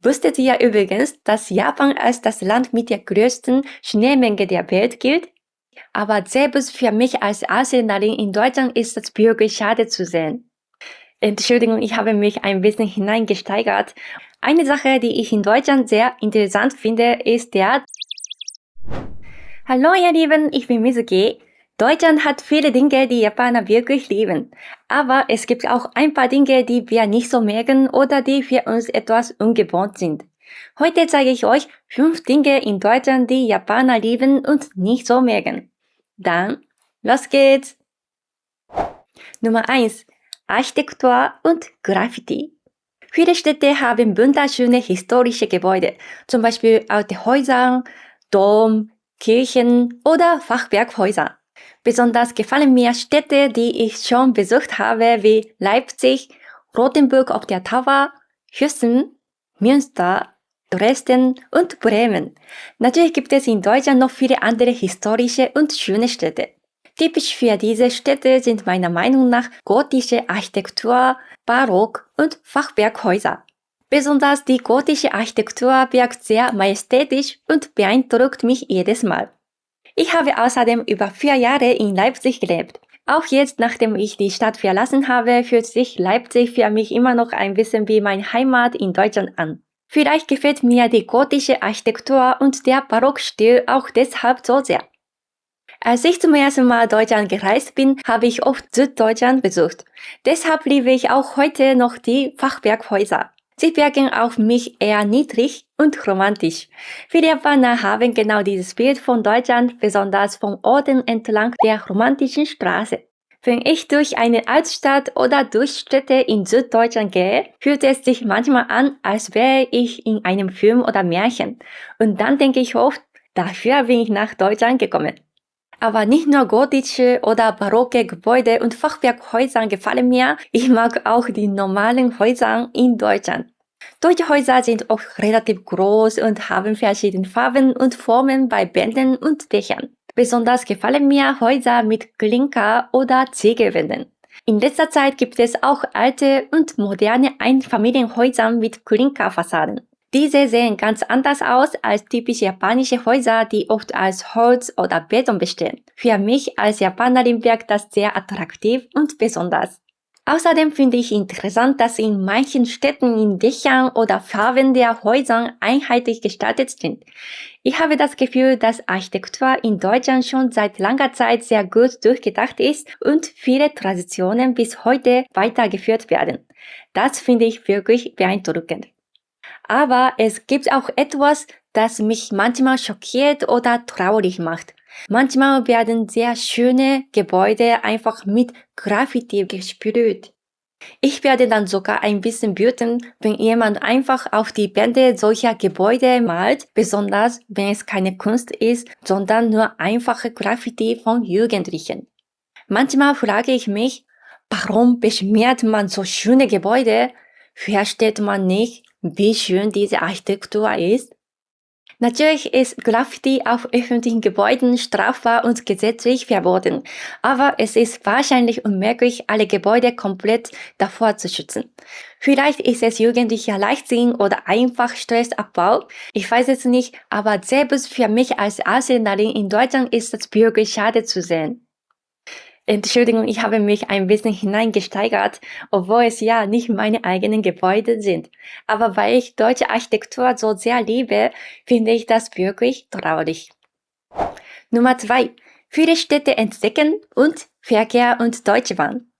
Wusstet ihr übrigens, dass Japan als das Land mit der größten Schneemenge der Welt gilt? Aber selbst für mich als Ausländerin in Deutschland ist das wirklich schade zu sehen. Entschuldigung, ich habe mich ein bisschen hineingesteigert. Eine Sache, die ich in Deutschland sehr interessant finde, ist der... Hallo ihr Lieben, ich bin Mizuki. Deutschland hat viele Dinge, die Japaner wirklich lieben. Aber es gibt auch ein paar Dinge, die wir nicht so merken oder die für uns etwas ungewohnt sind. Heute zeige ich euch 5 Dinge in Deutschland, die Japaner lieben und nicht so merken. Dann, los geht's! Nummer 1. Architektur und Graffiti. Viele Städte haben wunderschöne historische Gebäude, zum Beispiel alte Häuser, Dom, Kirchen oder Fachwerkhäuser. Besonders gefallen mir Städte, die ich schon besucht habe, wie Leipzig, Rothenburg auf der Tauber, Hessen, Münster, Dresden und Bremen. Natürlich gibt es in Deutschland noch viele andere historische und schöne Städte. Typisch für diese Städte sind meiner Meinung nach gotische Architektur, Barock und Fachwerkhäuser. Besonders die gotische Architektur wirkt sehr majestätisch und beeindruckt mich jedes Mal. Ich habe außerdem über 4 Jahre in Leipzig gelebt. Auch jetzt, nachdem ich die Stadt verlassen habe, fühlt sich Leipzig für mich immer noch ein bisschen wie meine Heimat in Deutschland an. Vielleicht gefällt mir die gotische Architektur und der Barockstil auch deshalb so sehr. Als ich zum ersten Mal Deutschland gereist bin, habe ich oft Süddeutschland besucht. Deshalb liebe ich auch heute noch die Fachwerkhäuser. Sie wirken auf mich eher niedrig und romantisch. Viele Japaner haben genau dieses Bild von Deutschland, besonders vom Orden entlang der romantischen Straße. Wenn ich durch eine Altstadt oder durch Städte in Süddeutschland gehe, fühlt es sich manchmal an, als wäre ich in einem Film oder Märchen. Und dann denke ich oft, dafür bin ich nach Deutschland gekommen. Aber nicht nur gotische oder barocke Gebäude und Fachwerkhäuser gefallen mir, ich mag auch die normalen Häuser in Deutschland. Deutsche Häuser sind oft relativ groß und haben verschiedene Farben und Formen bei Wänden und Dächern. Besonders gefallen mir Häuser mit Klinker- oder Ziegelwänden. In letzter Zeit gibt es auch alte und moderne Einfamilienhäuser mit Klinkerfassaden. Diese sehen ganz anders aus als typische japanische Häuser, die oft aus Holz oder Beton bestehen. Für mich als Japanerin wirkt das sehr attraktiv und besonders. Außerdem finde ich interessant, dass in manchen Städten in Dächern oder Farben der Häuser einheitlich gestaltet sind. Ich habe das Gefühl, dass Architektur in Deutschland schon seit langer Zeit sehr gut durchgedacht ist und viele Traditionen bis heute weitergeführt werden. Das finde ich wirklich beeindruckend. Aber es gibt auch etwas, das mich manchmal schockiert oder traurig macht. Manchmal werden sehr schöne Gebäude einfach mit Graffiti gesprüht. Ich werde dann sogar ein bisschen wütend, wenn jemand einfach auf die Wände solcher Gebäude malt, besonders wenn es keine Kunst ist, sondern nur einfache Graffiti von Jugendlichen. Manchmal frage ich mich, warum beschmiert man so schöne Gebäude? Versteht man nicht, wie schön diese Architektur ist? Natürlich ist Graffiti auf öffentlichen Gebäuden strafbar und gesetzlich verboten, aber es ist wahrscheinlich unmöglich, alle Gebäude komplett davor zu schützen. Vielleicht ist es jugendlicher Leichtsinn oder einfach Stressabbau, ich weiß es nicht, aber selbst für mich als Ausländerin in Deutschland ist es wirklich schade zu sehen. Entschuldigung, ich habe mich ein bisschen hineingesteigert, obwohl es ja nicht meine eigenen Gebäude sind. Aber weil ich deutsche Architektur so sehr liebe, finde ich das wirklich traurig. Nummer 2. Viele Städte entdecken und Verkehr und Deutsche Bahn.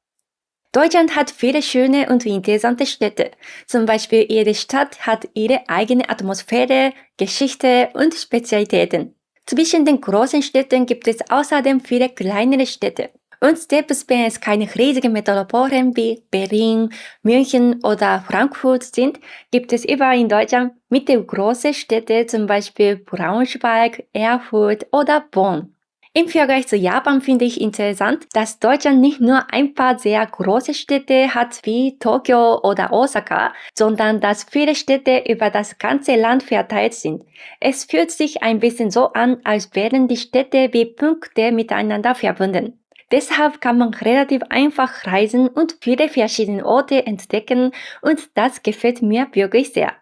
Deutschland hat viele schöne und interessante Städte. Zum Beispiel jede Stadt hat ihre eigene Atmosphäre, Geschichte und Spezialitäten. Zwischen den großen Städten gibt es außerdem viele kleinere Städte. Und selbst wenn es keine riesigen Metropolen wie Berlin, München oder Frankfurt sind, gibt es überall in Deutschland mittelgroße Städte, zum Beispiel Braunschweig, Erfurt oder Bonn. Im Vergleich zu Japan finde ich interessant, dass Deutschland nicht nur ein paar sehr große Städte hat wie Tokio oder Osaka, sondern dass viele Städte über das ganze Land verteilt sind. Es fühlt sich ein bisschen so an, als wären die Städte wie Punkte miteinander verbunden. Deshalb kann man relativ einfach reisen und viele verschiedene Orte entdecken und das gefällt mir wirklich sehr.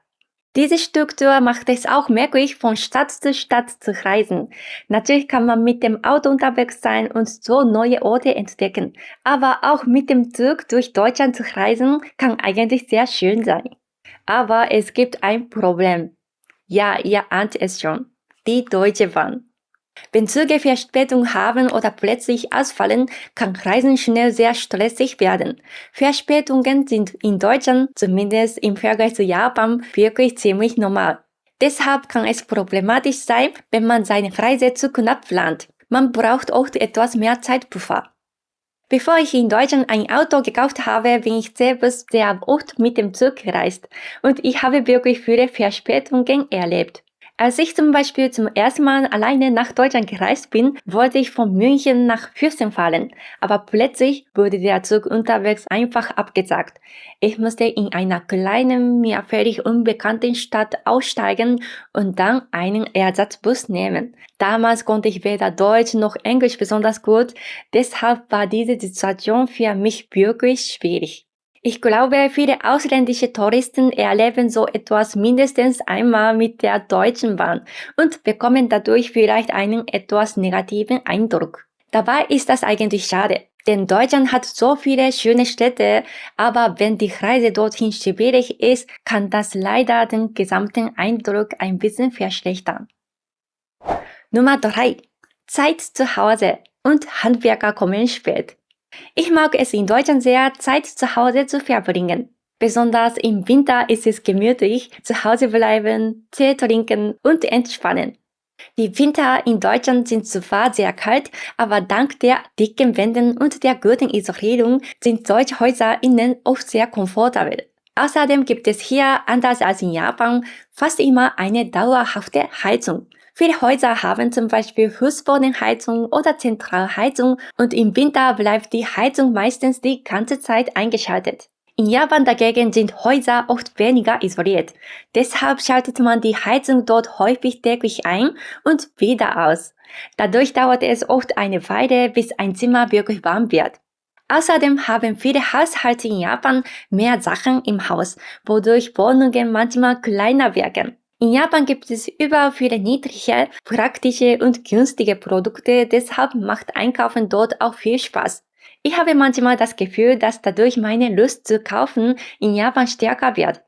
Diese Struktur macht es auch möglich, von Stadt zu reisen. Natürlich kann man mit dem Auto unterwegs sein und so neue Orte entdecken. Aber auch mit dem Zug durch Deutschland zu reisen, kann eigentlich sehr schön sein. Aber es gibt ein Problem. Ja, ihr ahnt es schon. Die Deutsche Bahn. Wenn Züge Verspätung haben oder plötzlich ausfallen, kann Reisen schnell sehr stressig werden. Verspätungen sind in Deutschland, zumindest im Vergleich zu Japan, wirklich ziemlich normal. Deshalb kann es problematisch sein, wenn man seine Reise zu knapp plant. Man braucht oft etwas mehr Zeitpuffer. Bevor ich in Deutschland ein Auto gekauft habe, bin ich selbst sehr oft mit dem Zug gereist und ich habe wirklich viele Verspätungen erlebt. Als ich zum Beispiel zum ersten Mal alleine nach Deutschland gereist bin, wollte ich von München nach Füssen fahren, aber plötzlich wurde der Zug unterwegs einfach abgesagt. Ich musste in einer kleinen, mir völlig unbekannten Stadt aussteigen und dann einen Ersatzbus nehmen. Damals konnte ich weder Deutsch noch Englisch besonders gut, deshalb war diese Situation für mich wirklich schwierig. Ich glaube, viele ausländische Touristen erleben so etwas mindestens einmal mit der Deutschen Bahn und bekommen dadurch vielleicht einen etwas negativen Eindruck. Dabei ist das eigentlich schade, denn Deutschland hat so viele schöne Städte, aber wenn die Reise dorthin schwierig ist, kann das leider den gesamten Eindruck ein bisschen verschlechtern. Nummer 3. Zeit zu Hause und Handwerker kommen spät. Ich mag es in Deutschland sehr, Zeit zu Hause zu verbringen. Besonders im Winter ist es gemütlich, zu Hause bleiben, Tee trinken und entspannen. Die Winter in Deutschland sind zwar sehr kalt, aber dank der dicken Wänden und der guten Isolierung sind solche Häuser innen oft sehr komfortabel. Außerdem gibt es hier, anders als in Japan, fast immer eine dauerhafte Heizung. Viele Häuser haben zum Beispiel Fußbodenheizung oder Zentralheizung und im Winter bleibt die Heizung meistens die ganze Zeit eingeschaltet. In Japan dagegen sind Häuser oft weniger isoliert. Deshalb schaltet man die Heizung dort häufig täglich ein und wieder aus. Dadurch dauert es oft eine Weile, bis ein Zimmer wirklich warm wird. Außerdem haben viele Haushalte in Japan mehr Sachen im Haus, wodurch Wohnungen manchmal kleiner wirken. In Japan gibt es überall viele niedrige, praktische und günstige Produkte, deshalb macht Einkaufen dort auch viel Spaß. Ich habe manchmal das Gefühl, dass dadurch meine Lust zu kaufen in Japan stärker wird.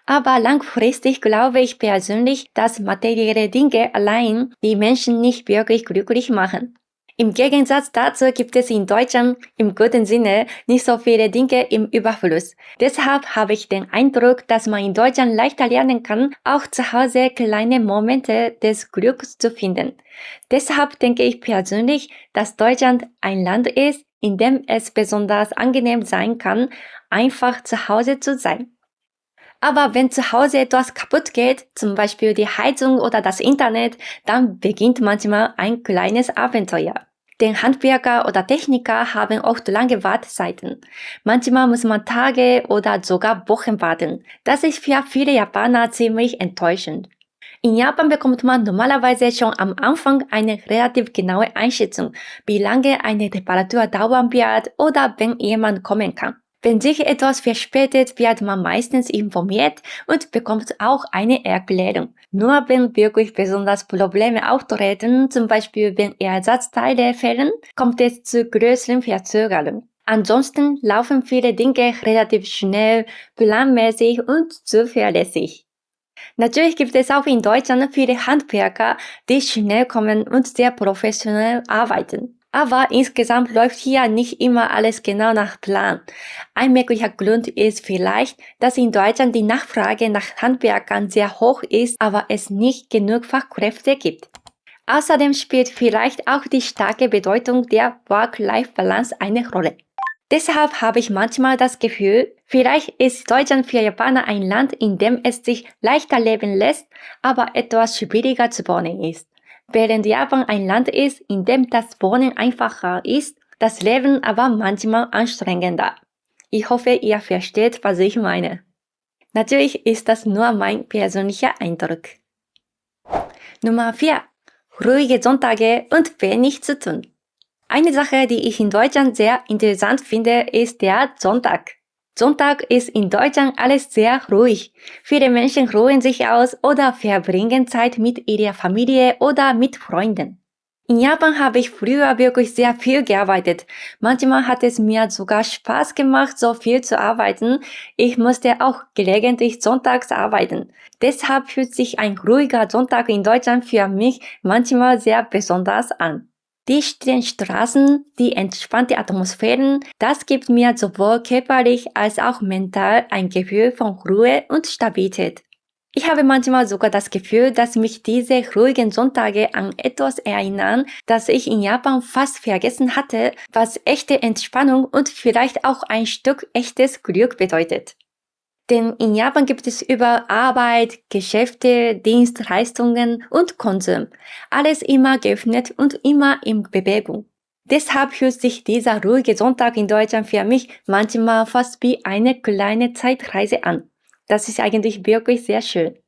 Aber langfristig glaube ich persönlich, dass materielle Dinge allein die Menschen nicht wirklich glücklich machen. Im Gegensatz dazu gibt es in Deutschland im guten Sinne nicht so viele Dinge im Überfluss. Deshalb habe ich den Eindruck, dass man in Deutschland leichter lernen kann, auch zu Hause kleine Momente des Glücks zu finden. Deshalb denke ich persönlich, dass Deutschland ein Land ist, in dem es besonders angenehm sein kann, einfach zu Hause zu sein. Aber wenn zu Hause etwas kaputt geht, zum Beispiel die Heizung oder das Internet, dann beginnt manchmal ein kleines Abenteuer. Denn Handwerker oder Techniker haben oft lange Wartezeiten. Manchmal muss man Tage oder sogar Wochen warten. Das ist für viele Japaner ziemlich enttäuschend. In Japan bekommt man normalerweise schon am Anfang eine relativ genaue Einschätzung, wie lange eine Reparatur dauern wird oder wenn jemand kommen kann. Wenn sich etwas verspätet, wird man meistens informiert und bekommt auch eine Erklärung. Nur wenn wirklich besonders Probleme auftreten, zum Beispiel wenn Ersatzteile fehlen, kommt es zu größeren Verzögerungen. Ansonsten laufen viele Dinge relativ schnell, planmäßig und zuverlässig. Natürlich gibt es auch in Deutschland viele Handwerker, die schnell kommen und sehr professionell arbeiten. Aber insgesamt läuft hier nicht immer alles genau nach Plan. Ein möglicher Grund ist vielleicht, dass in Deutschland die Nachfrage nach Handwerkern sehr hoch ist, aber es nicht genug Fachkräfte gibt. Außerdem spielt vielleicht auch die starke Bedeutung der Work-Life-Balance eine Rolle. Deshalb habe ich manchmal das Gefühl, vielleicht ist Deutschland für Japaner ein Land, in dem es sich leichter leben lässt, aber etwas schwieriger zu wohnen ist. Während Japan ein Land ist, in dem das Wohnen einfacher ist, das Leben aber manchmal anstrengender. Ich hoffe, ihr versteht, was ich meine. Natürlich ist das nur mein persönlicher Eindruck. Nummer 4. Ruhige Sonntage und wenig zu tun. Eine Sache, die ich in Deutschland sehr interessant finde, ist der Sonntag. Sonntag ist in Deutschland alles sehr ruhig. Viele Menschen ruhen sich aus oder verbringen Zeit mit ihrer Familie oder mit Freunden. In Japan habe ich früher wirklich sehr viel gearbeitet. Manchmal hat es mir sogar Spaß gemacht, so viel zu arbeiten. Ich musste auch gelegentlich sonntags arbeiten. Deshalb fühlt sich ein ruhiger Sonntag in Deutschland für mich manchmal sehr besonders an. Die stillen Straßen, die entspannte Atmosphäre, das gibt mir sowohl körperlich als auch mental ein Gefühl von Ruhe und Stabilität. Ich habe manchmal sogar das Gefühl, dass mich diese ruhigen Sonntage an etwas erinnern, das ich in Japan fast vergessen hatte, was echte Entspannung und vielleicht auch ein Stück echtes Glück bedeutet. Denn in Japan gibt es über Arbeit, Geschäfte, Dienstleistungen und Konsum. Alles immer geöffnet und immer in Bewegung. Deshalb fühlt sich dieser ruhige Sonntag in Deutschland für mich manchmal fast wie eine kleine Zeitreise an. Das ist eigentlich wirklich sehr schön.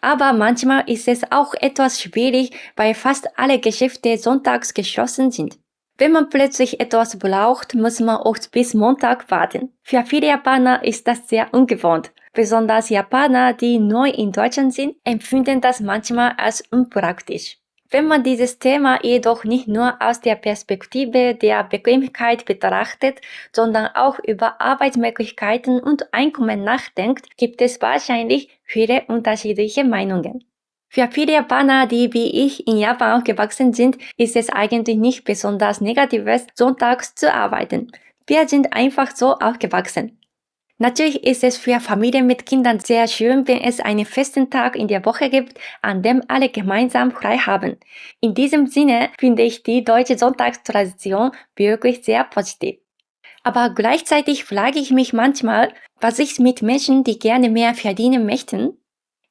Aber manchmal ist es auch etwas schwierig, weil fast alle Geschäfte sonntags geschlossen sind. Wenn man plötzlich etwas braucht, muss man oft bis Montag warten. Für viele Japaner ist das sehr ungewohnt. Besonders Japaner, die neu in Deutschland sind, empfinden das manchmal als unpraktisch. Wenn man dieses Thema jedoch nicht nur aus der Perspektive der Bequemlichkeit betrachtet, sondern auch über Arbeitsmöglichkeiten und Einkommen nachdenkt, gibt es wahrscheinlich viele unterschiedliche Meinungen. Für viele Japaner, die wie ich in Japan aufgewachsen sind, ist es eigentlich nicht besonders Negatives, sonntags zu arbeiten. Wir sind einfach so aufgewachsen. Natürlich ist es für Familien mit Kindern sehr schön, wenn es einen festen Tag in der Woche gibt, an dem alle gemeinsam frei haben. In diesem Sinne finde ich die deutsche Sonntagstradition wirklich sehr positiv. Aber gleichzeitig frage ich mich manchmal, was ist mit Menschen, die gerne mehr verdienen möchten?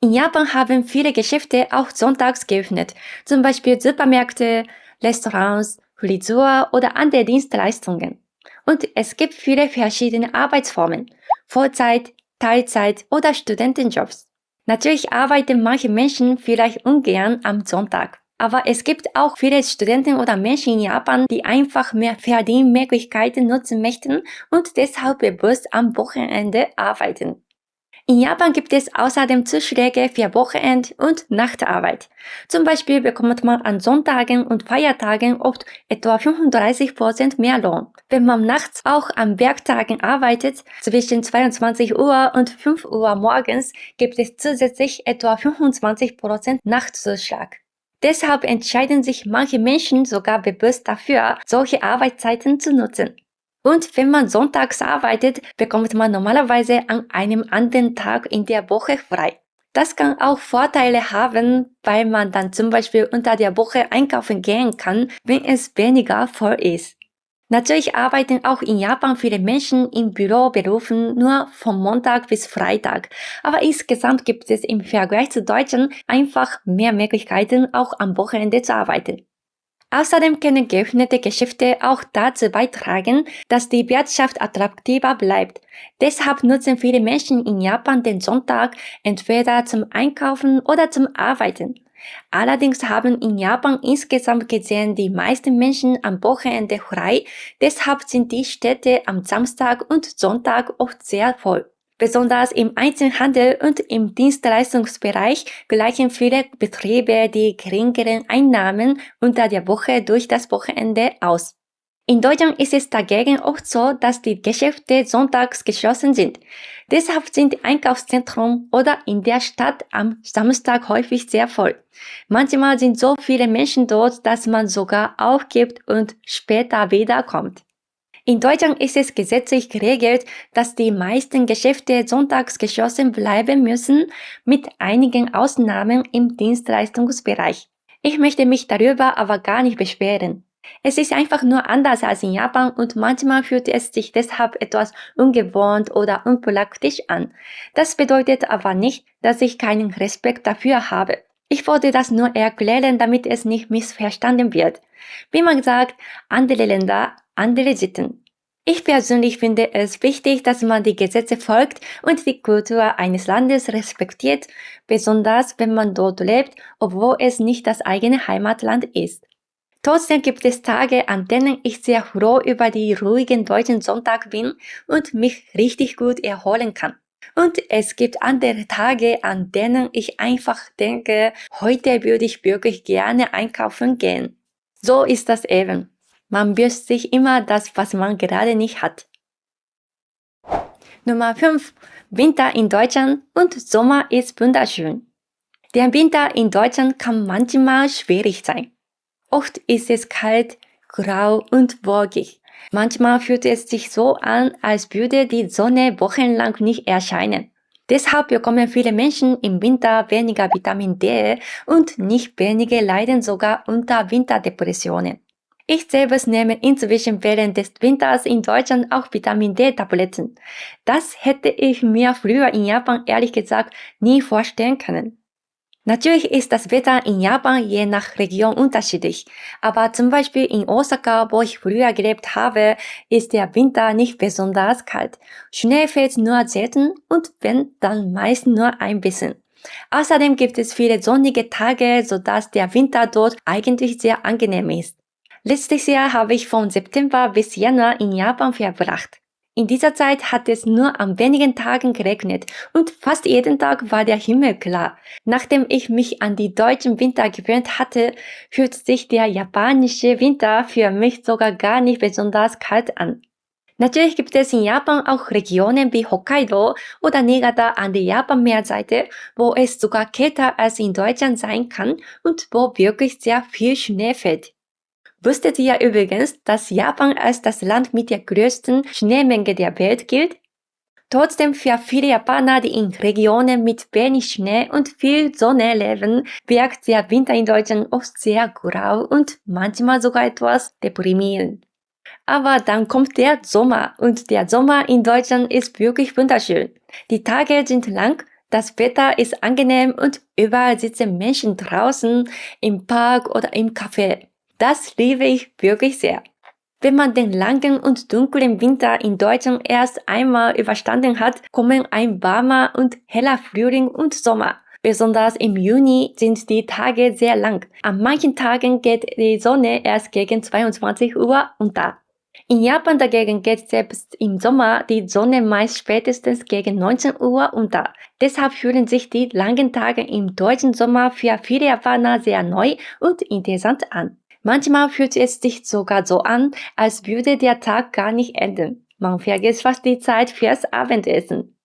In Japan haben viele Geschäfte auch sonntags geöffnet, zum Beispiel Supermärkte, Restaurants, Frisur oder andere Dienstleistungen. Und es gibt viele verschiedene Arbeitsformen, Vollzeit, Teilzeit oder Studentenjobs. Natürlich arbeiten manche Menschen vielleicht ungern am Sonntag. Aber es gibt auch viele Studenten oder Menschen in Japan, die einfach mehr Verdienmöglichkeiten nutzen möchten und deshalb bewusst am Wochenende arbeiten. In Japan gibt es außerdem Zuschläge für Wochenend- und Nachtarbeit. Zum Beispiel bekommt man an Sonntagen und Feiertagen oft etwa 35% mehr Lohn. Wenn man nachts auch an Werktagen arbeitet, zwischen 22 Uhr und 5 Uhr morgens, gibt es zusätzlich etwa 25% Nachtzuschlag. Deshalb entscheiden sich manche Menschen sogar bewusst dafür, solche Arbeitszeiten zu nutzen. Und wenn man sonntags arbeitet, bekommt man normalerweise an einem anderen Tag in der Woche frei. Das kann auch Vorteile haben, weil man dann zum Beispiel unter der Woche einkaufen gehen kann, wenn es weniger voll ist. Natürlich arbeiten auch in Japan viele Menschen in Büroberufen nur von Montag bis Freitag, aber insgesamt gibt es im Vergleich zu Deutschland einfach mehr Möglichkeiten, auch am Wochenende zu arbeiten. Außerdem können geöffnete Geschäfte auch dazu beitragen, dass die Wirtschaft attraktiver bleibt. Deshalb nutzen viele Menschen in Japan den Sonntag entweder zum Einkaufen oder zum Arbeiten. Allerdings haben in Japan insgesamt gesehen die meisten Menschen am Wochenende frei, deshalb sind die Städte am Samstag und Sonntag oft sehr voll. Besonders im Einzelhandel und im Dienstleistungsbereich gleichen viele Betriebe die geringeren Einnahmen unter der Woche durch das Wochenende aus. In Deutschland ist es dagegen oft so, dass die Geschäfte sonntags geschlossen sind. Deshalb sind Einkaufszentren oder in der Stadt am Samstag häufig sehr voll. Manchmal sind so viele Menschen dort, dass man sogar aufgibt und später wiederkommt. In Deutschland ist es gesetzlich geregelt, dass die meisten Geschäfte sonntags geschlossen bleiben müssen, mit einigen Ausnahmen im Dienstleistungsbereich. Ich möchte mich darüber aber gar nicht beschweren. Es ist einfach nur anders als in Japan und manchmal fühlt es sich deshalb etwas ungewohnt oder unpraktisch an. Das bedeutet aber nicht, dass ich keinen Respekt dafür habe. Ich wollte das nur erklären, damit es nicht missverstanden wird. Wie man sagt, andere Länder, andere Sitten. Ich persönlich finde es wichtig, dass man die Gesetze folgt und die Kultur eines Landes respektiert, besonders wenn man dort lebt, obwohl es nicht das eigene Heimatland ist. Trotzdem gibt es Tage, an denen ich sehr froh über die ruhigen deutschen Sonntag bin und mich richtig gut erholen kann. Und es gibt andere Tage, an denen ich einfach denke, heute würde ich wirklich gerne einkaufen gehen. So ist das eben. Man wünscht sich immer das, was man gerade nicht hat. Nummer 5. Winter in Deutschland und Sommer ist wunderschön. Der Winter in Deutschland kann manchmal schwierig sein. Oft ist es kalt, grau und wolkig. Manchmal fühlt es sich so an, als würde die Sonne wochenlang nicht erscheinen. Deshalb bekommen viele Menschen im Winter weniger Vitamin D und nicht wenige leiden sogar unter Winterdepressionen. Ich selbst nehme inzwischen während des Winters in Deutschland auch Vitamin D-Tabletten. Das hätte ich mir früher in Japan ehrlich gesagt nie vorstellen können. Natürlich ist das Wetter in Japan je nach Region unterschiedlich, aber zum Beispiel in Osaka, wo ich früher gelebt habe, ist der Winter nicht besonders kalt. Schnee fällt nur selten und wenn, dann meist nur ein bisschen. Außerdem gibt es viele sonnige Tage, sodass der Winter dort eigentlich sehr angenehm ist. Letztes Jahr habe ich von September bis Januar in Japan verbracht. In dieser Zeit hat es nur an wenigen Tagen geregnet und fast jeden Tag war der Himmel klar. Nachdem ich mich an die deutschen Winter gewöhnt hatte, fühlt sich der japanische Winter für mich sogar gar nicht besonders kalt an. Natürlich gibt es in Japan auch Regionen wie Hokkaido oder Niigata an der Japan-Meerseite, wo es sogar kälter als in Deutschland sein kann und wo wirklich sehr viel Schnee fällt. Wusstet ihr übrigens, dass Japan als das Land mit der größten Schneemenge der Welt gilt? Trotzdem für viele Japaner, die in Regionen mit wenig Schnee und viel Sonne leben, wirkt der Winter in Deutschland oft sehr grau und manchmal sogar etwas deprimierend. Aber dann kommt der Sommer und der Sommer in Deutschland ist wirklich wunderschön. Die Tage sind lang, das Wetter ist angenehm und überall sitzen Menschen draußen, im Park oder im Café. Das liebe ich wirklich sehr. Wenn man den langen und dunklen Winter in Deutschland erst einmal überstanden hat, kommen ein warmer und heller Frühling und Sommer. Besonders im Juni sind die Tage sehr lang. An manchen Tagen geht die Sonne erst gegen 22 Uhr unter. In Japan dagegen geht selbst im Sommer die Sonne meist spätestens gegen 19 Uhr unter. Deshalb fühlen sich die langen Tage im deutschen Sommer für viele Japaner sehr neu und interessant an. Manchmal fühlt es sich sogar so an, als würde der Tag gar nicht enden. Man vergisst fast die Zeit fürs Abendessen.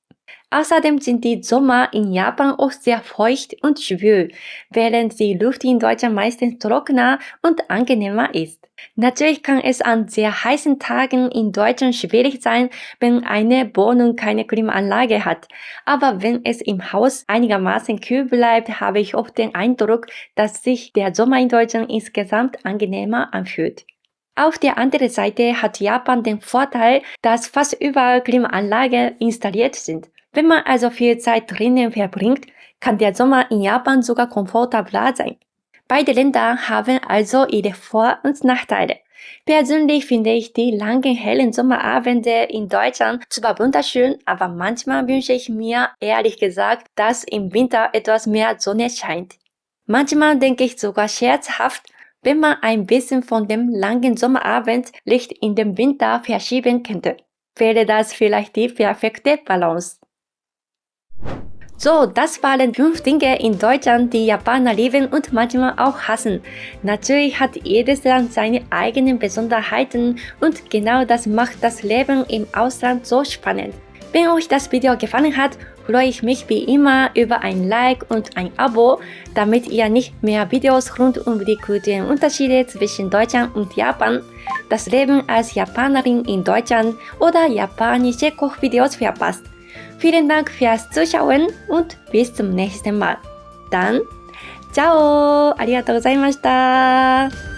Außerdem sind die Sommer in Japan oft sehr feucht und schwül, während die Luft in Deutschland meistens trockener und angenehmer ist. Natürlich kann es an sehr heißen Tagen in Deutschland schwierig sein, wenn eine Wohnung keine Klimaanlage hat. Aber wenn es im Haus einigermaßen kühl bleibt, habe ich oft den Eindruck, dass sich der Sommer in Deutschland insgesamt angenehmer anfühlt. Auf der anderen Seite hat Japan den Vorteil, dass fast überall Klimaanlagen installiert sind. Wenn man also viel Zeit drinnen verbringt, kann der Sommer in Japan sogar komfortabler sein. Beide Länder haben also ihre Vor- und Nachteile. Persönlich finde ich die langen hellen Sommerabende in Deutschland zwar wunderschön, aber manchmal wünsche ich mir ehrlich gesagt, dass im Winter etwas mehr Sonne scheint. Manchmal denke ich sogar scherzhaft, wenn man ein bisschen von dem langen Sommerabend Licht in den Winter verschieben könnte. Wäre das vielleicht die perfekte Balance? So, das waren 5 Dinge in Deutschland, die Japaner lieben und manchmal auch hassen. Natürlich hat jedes Land seine eigenen Besonderheiten und genau das macht das Leben im Ausland so spannend. Wenn euch das Video gefallen hat, freue ich mich wie immer über ein Like und ein Abo, damit ihr nicht mehr Videos rund um die kulturellen Unterschiede zwischen Deutschland und Japan, das Leben als Japanerin in Deutschland oder japanische Kochvideos verpasst. Vielen Dank fürs Zuschauen und bis zum nächsten Mal. Dann, ciao! ありがとうございました。